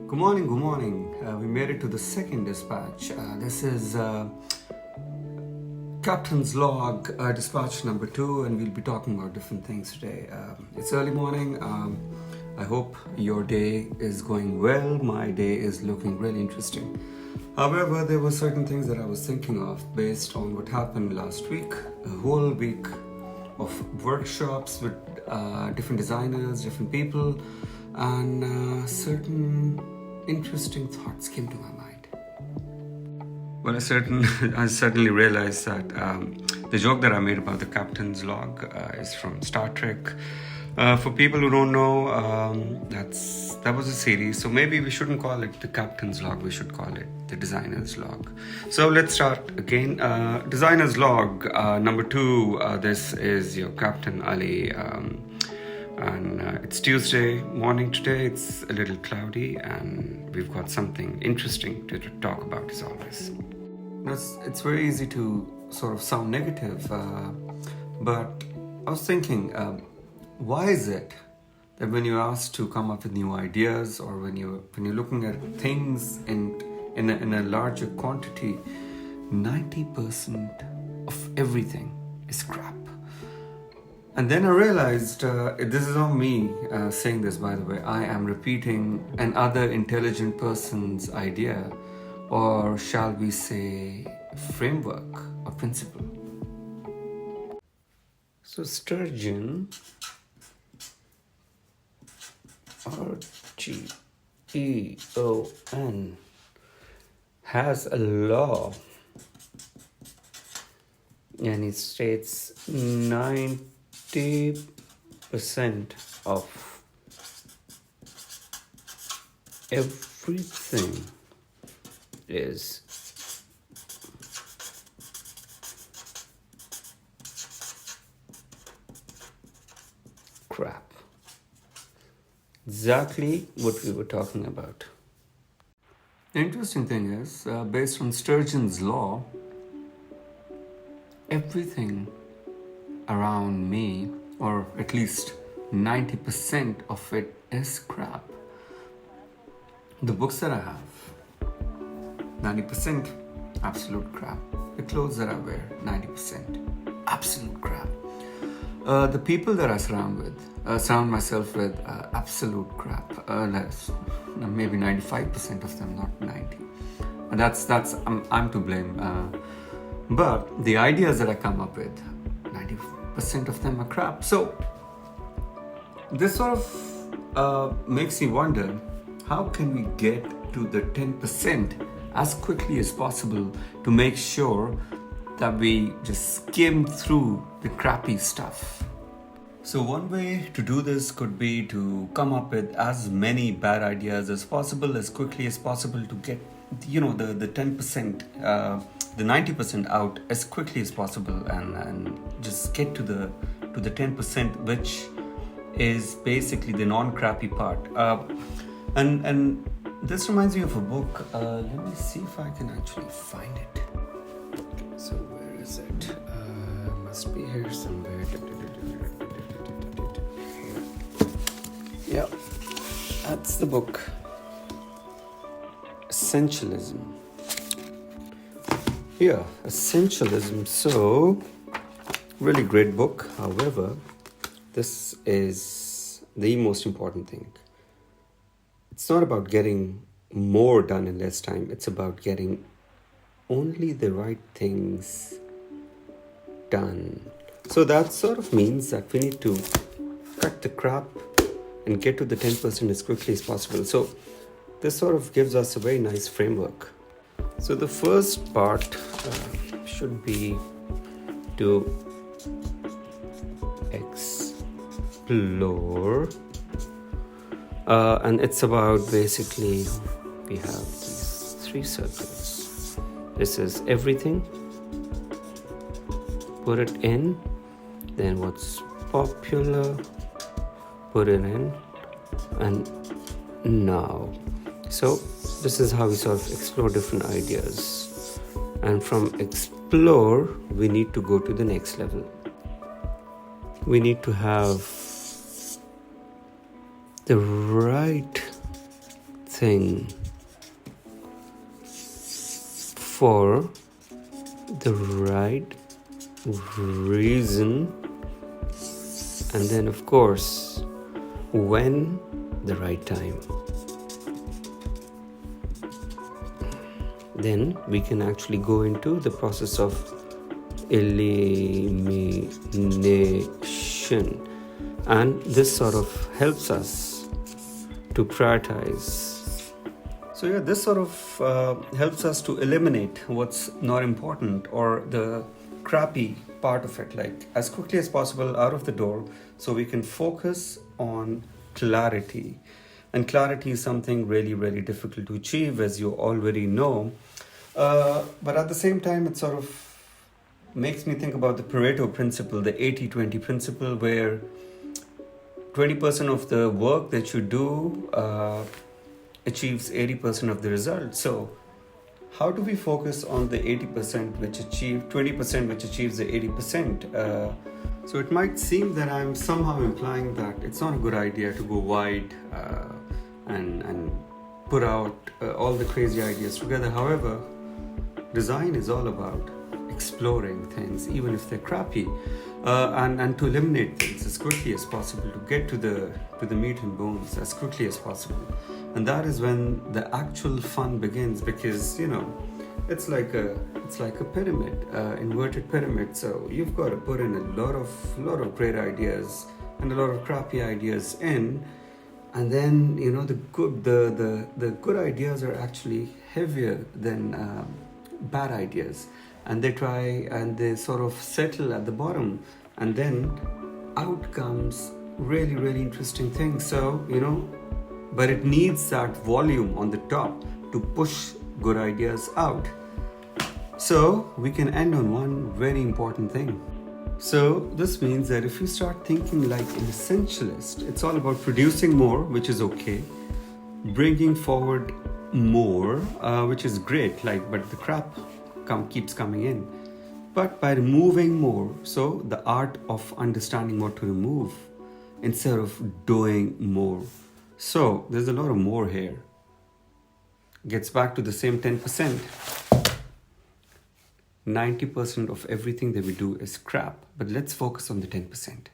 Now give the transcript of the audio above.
Good morning, good morning. We made it to the second dispatch. This is Captain's Log, dispatch number 2, and we'll be talking about different things today. It's early morning. I hope your day is going well. My day is looking really interesting. However, there were certain things that I was thinking of based on what happened last week. A whole week of workshops with different designers, different people, and certain interesting thoughts came to my mind. Well, I certainly realized that the joke that I made about the Captain's Log is from Star Trek. For people who don't know, that was a series, so maybe we shouldn't call it the Captain's Log, we should call it the Designer's Log. So let's start again. Designer's Log, number 2, this is your Captain Ali, and it's Tuesday morning today. It's a little cloudy and we've got something interesting to talk about as always. It's very easy to sort of sound negative, but I was thinking, why is it that when you're asked to come up with new ideas, or when you're looking at things in a larger quantity, 90% of everything is crap? And then I realized, this is not me saying this, by the way. I am repeating another intelligent person's idea, or shall we say framework or principle. So Sturgeon, Sturgeon, has a law, and it states 90% of everything is crap. Exactly what we were talking about. The interesting thing is, based on Sturgeon's law, everything around me, or at least 90% of it, is crap. The books that I have, 90% absolute crap. The clothes that I wear, 90% absolute crap. The people that I surround myself with, absolute crap. Less, maybe 95% of them, not 90. And I'm to blame. But the ideas that I come up with, 90% of them are crap. So this sort of makes me wonder, how can we get to the 10% as quickly as possible to make sure that we just skim through the crappy stuff? So one way to do this could be to come up with as many bad ideas as possible, as quickly as possible, to get the 10%, the 90% out as quickly as possible, and just get to the 10%, which is basically the non-crappy part. And this reminds me of a book. Let me see if I can actually find it. Okay, so where is it? Must be here somewhere. Yeah, that's the book. Essentialism. Yeah, Essentialism. So, really great book. However, this is the most important thing. It's not about getting more done in less time. It's about getting only the right things done. So that sort of means that we need to cut the crap and get to the 10% as quickly as possible. So this sort of gives us a very nice framework. So the first part should be to explore. And it's about, basically, we have these 3 circles. This is everything. Put it in. Then what's popular, put it in. And now. So this is how we sort of explore different ideas. And from explore, we need to go to the next level. We need to have the right thing for the right reason, and then of course when the right time, then we can actually go into the process of elimination, and this sort of helps us to prioritize. So yeah, this sort of helps us to eliminate what's not important or the crappy part of it, like as quickly as possible out of the door, so we can focus on clarity. And clarity is something really, really difficult to achieve, as you already know. But at the same time, it sort of makes me think about the Pareto principle, the 80-20 principle, where 20% of the work that you do achieves 80% of the result. So how do we focus on the 80% which achieve 20% which achieves the 80%? So it might seem that I'm somehow implying that it's not a good idea to go wide and put out all the crazy ideas together. However, design is all about exploring things, even if they're crappy, and to eliminate things as quickly as possible, to get to the meat and bones as quickly as possible. And that is when the actual fun begins, because it's like a pyramid, inverted pyramid. So you've got to put in a lot of great ideas and a lot of crappy ideas in, and then the good ideas are actually heavier than bad ideas, and they try and they sort of settle at the bottom, and then out comes really, really interesting things. So but it needs that volume on the top to push good ideas out. So we can end on one very important thing. So this means that if you start thinking like an essentialist, it's all about producing more, which is okay, bringing forward more, which is great, but the crap keeps coming in. But by removing more, so the art of understanding what to remove instead of doing more. So there's a lot of more here. Gets back to the same 10%. 90% of everything that we do is crap, but let's focus on the 10%.